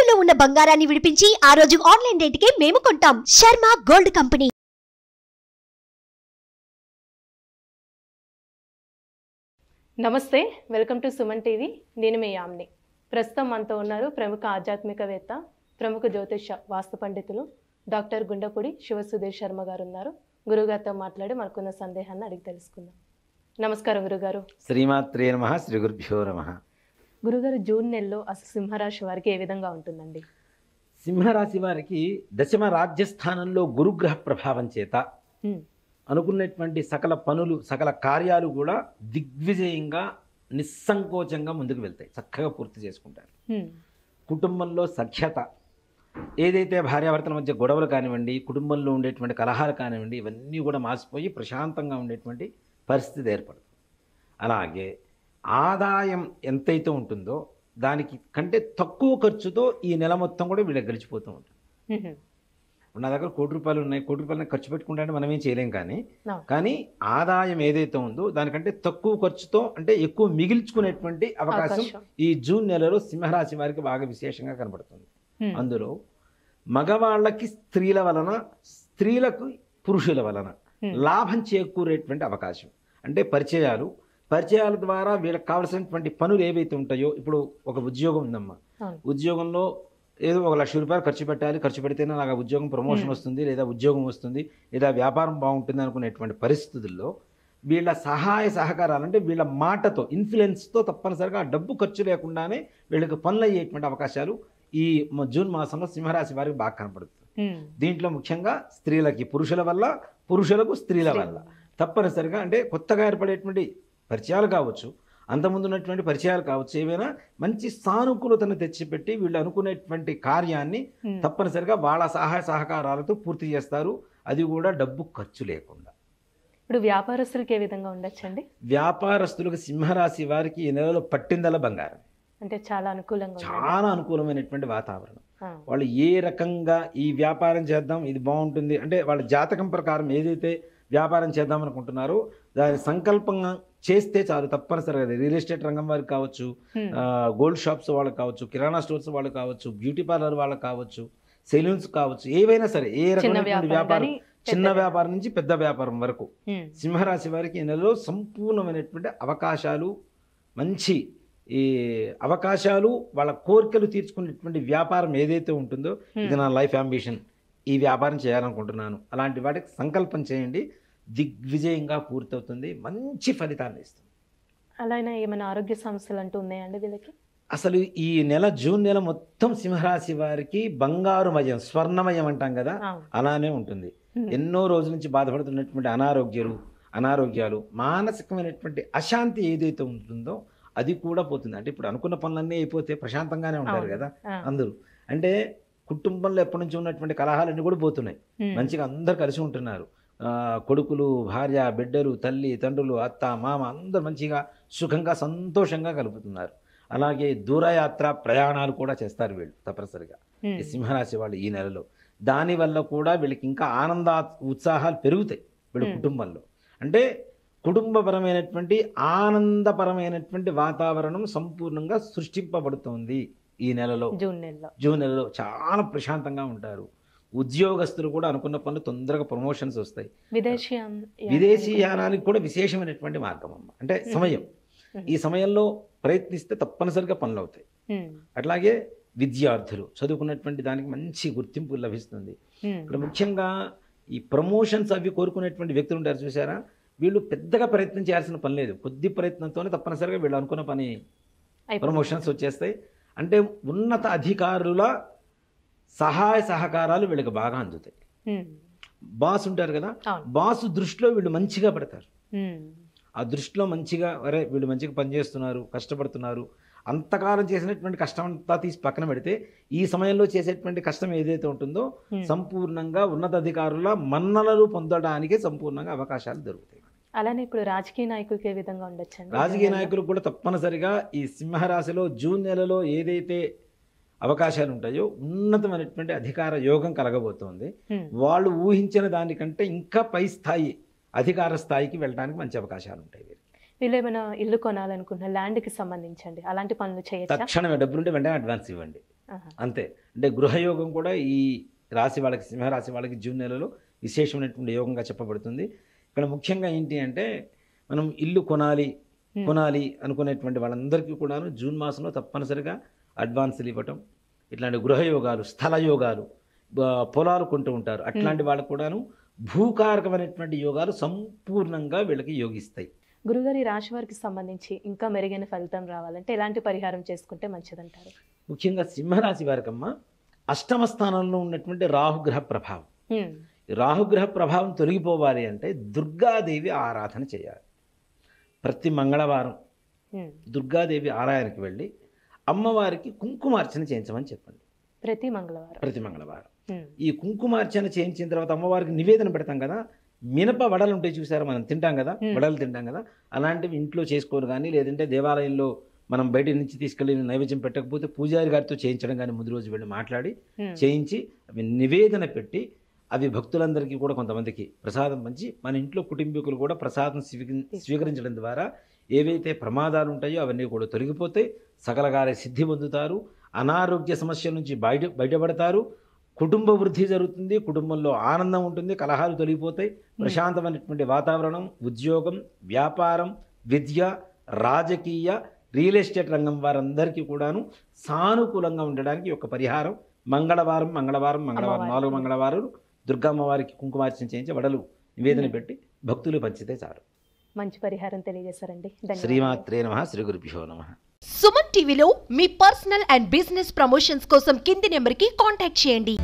తాకట్టులో ఉన్న బంగారాన్ని విడిపించి ఆ రోజు ఆన్లైన్ రేటుకే మేము కొంటాం. Sharma gold company. నమస్తే, వెల్కమ్ టు సుమన్ టీవీ. నేను మీ యామ్ని. ప్రస్తుతం మనతో ఉన్నారు ప్రముఖ ఆధ్యాత్మికవేత్త, ప్రముఖ జ్యోతిష వాస్తు పండితులు డాక్టర్ గుండపూడి శివసుధీర్ శర్మ గారు ఉన్నారు. గురుగారితో మాట్లాడి మనకున్న సందేహాన్ని అడిగి తెలుసుకుందాం. నమస్కారం గురుగారు. శ్రీమాత్రే నమః, శ్రీ గురుభ్యో నమః. గురుగారు, జూన్ నెలలో అసలు సింహరాశి వారికి ఏ విధంగా ఉంటుందండి? సింహరాశి వారికి దశమ రాజ్యస్థానంలో గురుగ్రహ ప్రభావం చేత అనుకున్నటువంటి సకల పనులు, సకల కార్యాలు కూడా దిగ్విజయంగా నిస్సంకోచంగా ముందుకు వెళ్తాయి, చక్కగా పూర్తి చేసుకుంటారు. కుటుంబంలో సఖ్యత, ఏదైతే భార్యాభర్తల మధ్య గొడవలు కానివ్వండి, కుటుంబంలో ఉండేటువంటి కలహాలు కానివ్వండి, ఇవన్నీ కూడా మాసిపోయి ప్రశాంతంగా ఉండేటువంటి పరిస్థితి ఏర్పడుతుంది. అలాగే ఆదాయం ఎంతైతే ఉంటుందో దానికి కంటే తక్కువ ఖర్చుతో ఈ నెల మొత్తం కూడా వీళ్ళకి గడిచిపోతూ ఉంటుంది. నా దగ్గర ₹1,00,00,000 ఉన్నాయి, ₹1,00,00,000 ఖర్చు పెట్టుకుంటే మనం ఏం చేయలేం. కానీ ఆదాయం ఏదైతే ఉందో దానికంటే తక్కువ ఖర్చుతో అంటే ఎక్కువ మిగిల్చుకునేటువంటి అవకాశం ఈ జూన్ నెలలో సింహరాశి వారికి బాగా విశేషంగా కనబడుతుంది. అందులో మగవాళ్ళకి స్త్రీల వలన, స్త్రీలకు పురుషుల వలన లాభం చేకూరేటువంటి అవకాశం. అంటే పరిచయాల ద్వారా వీళ్ళకి కావాల్సినటువంటి పనులు ఏవైతే ఉంటాయో, ఇప్పుడు ఒక ఉద్యోగం ఉందమ్మా, ఉద్యోగంలో ఏదో ₹1,00,000 ఖర్చు పెడితేనే నాకు ఉద్యోగం ప్రమోషన్ వస్తుంది, లేదా ఉద్యోగం వస్తుంది, లేదా వ్యాపారం బాగుంటుంది అనుకునేటువంటి పరిస్థితుల్లో వీళ్ళ సహాయ సహకారాలు, అంటే వీళ్ళ మాటతో, ఇన్ఫ్లుయెన్స్తో తప్పనిసరిగా ఆ డబ్బు ఖర్చు లేకుండానే వీళ్ళకి పనులు అయ్యేటువంటి అవకాశాలు ఈ జూన్ మాసంలో సింహరాశి వారికి బాగా కనపడుతుంది. దీంట్లో ముఖ్యంగా స్త్రీలకి పురుషుల వల్ల, పురుషులకు స్త్రీల వల్ల తప్పనిసరిగా, అంటే కొత్తగా ఏర్పడేటువంటి పరిచయాలు కావచ్చు, అంతకుముందు ఉన్నటువంటి పరిచయాలు కావచ్చు, ఏవైనా మంచి సానుకూలతను తెచ్చిపెట్టి వీళ్ళు అనుకునేటువంటి కార్యాన్ని తప్పనిసరిగా వాళ్ళ సహాయ సహకారాలతో పూర్తి చేస్తారు. అది కూడా డబ్బు ఖర్చు లేకుండా. ఇప్పుడు వ్యాపారస్తులకి ఏ విధంగా ఉండొచ్చండి? వ్యాపారస్తులకు సింహరాశి వారికి ఈ నెలలో పట్టిందల బంగారం, అంటే చాలా అనుకూలమైనటువంటి వాతావరణం. వాళ్ళు ఏ రకంగా ఈ వ్యాపారం చేద్దాం, ఇది బాగుంటుంది అంటే వాళ్ళ జాతకం ప్రకారం ఏదైతే వ్యాపారం చేద్దాం అనుకుంటున్నారో దాని సంకల్పంగా చేస్తే చాలు. తప్పనిసరిగా రియల్ ఎస్టేట్ రంగం వారికి కావచ్చు, గోల్డ్ షాప్స్ వాళ్ళకి కావచ్చు, కిరాణా స్టోర్స్ వాళ్ళకి కావచ్చు, బ్యూటీ పార్లర్ వాళ్ళకి కావచ్చు, సెలూన్స్ కావచ్చు, ఏవైనా సరే ఏ రకమైనటువంటి వ్యాపారం, చిన్న వ్యాపారం నుంచి పెద్ద వ్యాపారం వరకు సింహరాశి వారికి ఈ నెలలో సంపూర్ణమైనటువంటి అవకాశాలు, మంచి ఈ అవకాశాలు, వాళ్ళ కోరికలు తీర్చుకునేటువంటి వ్యాపారం ఏదైతే ఉంటుందో, ఇది నా లైఫ్ అంబిషన్, ఈ వ్యాపారం చేయాలనుకుంటున్నాను, అలాంటి వాటికి సంకల్పం చేయండి, దిగ్విజయంగా పూర్తవుతుంది, మంచి ఫలితాన్ని ఇస్తుంది. అలానే ఏమైనా ఆరోగ్య సమస్యలు అంటూ ఉన్నాయండి వీళ్ళకి? అసలు ఈ నెల జూన్ నెల మొత్తం సింహరాశి వారికి బంగారుమయం, స్వర్ణమయం అంటాం కదా, అలానే ఉంటుంది. ఎన్నో రోజుల నుంచి బాధపడుతున్నటువంటి అనారోగ్యాలు, మానసికమైనటువంటి అశాంతి ఏదైతే ఉంటుందో అది కూడా పోతుంది. అంటే ఇప్పుడు అనుకున్న పనులన్నీ అయిపోతే ప్రశాంతంగానే ఉంటారు కదా అందరూ. అంటే కుటుంబంలో ఎప్పటి నుంచి ఉన్నటువంటి కలహాలన్నీ కూడా పోతున్నాయి, మంచిగా అందరు కలిసి ఉంటున్నారు. కొడుకులు, భార్య, బిడ్డలు, తల్లి, తండ్రులు, అత్త, మామ అందరూ మంచిగా సుఖంగా సంతోషంగా కలుపుతున్నారు. అలాగే దూరయాత్ర ప్రయాణాలు కూడా చేస్తారు వీళ్ళు తప్పనిసరిగా, ఈ సింహరాశి వాళ్ళు ఈ నెలలో. దానివల్ల కూడా వీళ్ళకి ఇంకా ఆనంద ఉత్సాహాలు పెరుగుతాయి వీళ్ళ కుటుంబంలో. అంటే కుటుంబపరమైనటువంటి ఆనందపరమైనటువంటి వాతావరణం సంపూర్ణంగా సృష్టింపబడుతోంది ఈ నెలలో. జూన్ నెలలో చాలా ప్రశాంతంగా ఉంటారు. ఉద్యోగస్తులు కూడా అనుకున్న పనులు తొందరగా ప్రమోషన్స్ వస్తాయి. విదేశీ యానానికి కూడా విశేషమైనటువంటి మార్గం అమ్మ, అంటే సమయం. ఈ సమయంలో ప్రయత్నిస్తే తప్పనిసరిగా పనులు అవుతాయి. అట్లాగే విద్యార్థులు చదువుకున్నటువంటి దానికి మంచి గుర్తింపు లభిస్తుంది. ఇక్కడ ముఖ్యంగా ఈ ప్రమోషన్స్ అవి కోరుకునేటువంటి వ్యక్తులు ఉంటారు చూసారా, వీళ్ళు పెద్దగా ప్రయత్నం చేయాల్సిన పని లేదు, కొద్ది ప్రయత్నంతోనే తప్పనిసరిగా వీళ్ళు అనుకున్న పని ప్రమోషన్స్ వచ్చేస్తాయి. అంటే ఉన్నత అధికారుల సహాయ సహకారాలు వీళ్ళకి బాగా అందుతాయి. బాస్ ఉంటారు కదా, బాస్ దృష్టిలో వీళ్ళు మంచిగా పడతారు. ఆ దృష్టిలో మంచిగా, అరే వీళ్ళు మంచిగా పనిచేస్తున్నారు, కష్టపడుతున్నారు, అంతకాలం చేసినటువంటి కష్టం అంతా తీసి పక్కన పెడితే ఈ సమయంలో చేసేటువంటి కష్టం ఏదైతే ఉంటుందో సంపూర్ణంగా ఉన్నతాధికారుల మన్ననలు పొందడానికి సంపూర్ణంగా అవకాశాలు దొరుకుతాయి. అలానే ఇప్పుడు రాజకీయ నాయకులకి ఏ విధంగా ఉండొచ్చు? రాజకీయ నాయకులకు కూడా తప్పనిసరిగా ఈ సింహరాశిలో జూన్ నెలలో ఏదైతే అవకాశాలు ఉంటాయో ఉన్నతమైనటువంటి అధికార యోగం కలగబోతోంది. వాళ్ళు ఊహించిన దానికంటే ఇంకా పై స్థాయి, అధికార స్థాయికి వెళ్ళడానికి మంచి అవకాశాలు ఉంటాయి. వీళ్ళు ఏమైనా ఇల్లు కొనాలనుకున్న ల్యాండ్కి సంబంధించండి అలాంటి పనులు చేయొచ్చా? తక్షణమే డబ్బులుంటే వెంటనే అడ్వాన్స్ ఇవ్వండి ఆహా. అంతే. అంటే గృహయోగం కూడా ఈ రాశి వాళ్ళకి, సింహరాశి వాళ్ళకి జూన్ నెలలో విశేషమైనటువంటి యోగంగా చెప్పబడుతుంది. ఇక్కడ ముఖ్యంగా ఏంటి అంటే మనం ఇల్లు కొనాలి అనుకునేటువంటి వాళ్ళందరికీ కూడాను జూన్ మాసంలో తప్పనిసరిగా అడ్వాన్సులు ఇవ్వటం, ఇట్లాంటి గృహయోగాలు, స్థల యోగాలు, పొలాలు కొంటూ ఉంటారు, అట్లాంటి వాళ్ళకు కూడాను భూకారకమైనటువంటి యోగాలు సంపూర్ణంగా వీళ్ళకి యోగిస్తాయి. గురుగారి రాశి వారికి సంబంధించి ఇంకా మెరుగైన ఫలితం రావాలంటే ఎలాంటి పరిహారం చేసుకుంటే మంచిదంటారు? ముఖ్యంగా సింహరాశి వారికమ్మ అష్టమ స్థానంలో ఉన్నటువంటి రాహుగ్రహ ప్రభావం, రాహుగ్రహ ప్రభావం తొలగిపోవాలి అంటే దుర్గాదేవి ఆరాధన చేయాలి. ప్రతి మంగళవారం దుర్గాదేవి ఆలయానికి వెళ్ళి అమ్మవారికి కుంకుమార్చన చేయించమని చెప్పండి. ప్రతి మంగళవారం ఈ కుంకుమార్చన చేయించిన తర్వాత అమ్మవారికి నివేదన పెడతాం కదా, మినప వడలు ఉంటాయి చూసారా, మనం తింటాం కదా, వడలు తింటాం కదా, అలాంటివి ఇంట్లో చేసుకోరు కానీ, లేదంటే దేవాలయంలో మనం బయట నుంచి తీసుకెళ్ళి నైవేద్యం పెట్టకపోతే పూజారి గారితో చేయించడం కానీ ముందు రోజు వెళ్ళి మాట్లాడి చేయించి అవి నివేదన పెట్టి అవి భక్తులందరికీ కూడా కొంతమందికి ప్రసాదం పంచి మన ఇంట్లో కుటుంబీకులు కూడా ప్రసాదం స్వీకరించడం ద్వారా ఏవైతే ప్రమాదాలు ఉంటాయో అవన్నీ కూడా తొలగిపోతాయి, సకలకాల సిద్ధి పొందుతారు, అనారోగ్య సమస్యల నుంచి బయటపడతారు, కుటుంబ వృద్ధి జరుగుతుంది, కుటుంబంలో ఆనందం ఉంటుంది, కలహాలు తొలగిపోతాయి, ప్రశాంతమైనటువంటి వాతావరణం, ఉద్యోగం, వ్యాపారం, విద్య, రాజకీయ, రియల్ ఎస్టేట్ రంగం వారందరికీ కూడాను సానుకూలంగా ఉండడానికి ఒక పరిహారం మంగళవారం 4 మంగళవారం దుర్గమ్మవారికి కుంకుమార్చన చేయించి వడలు నివేదన పెట్టి భక్తులు పంచితే చాలు. మంచి పరిహారం తెలియజేశారండి. శ్రీమాత్రే నమః. శ్రీ గురుభ్యో నమః. సుమన్ టీవీలో మీ పర్సనల్ అండ్ బిజినెస్ ప్రమోషన్స్ కోసం కింది నెంబర్కి కాంటాక్ట్ చేయండి.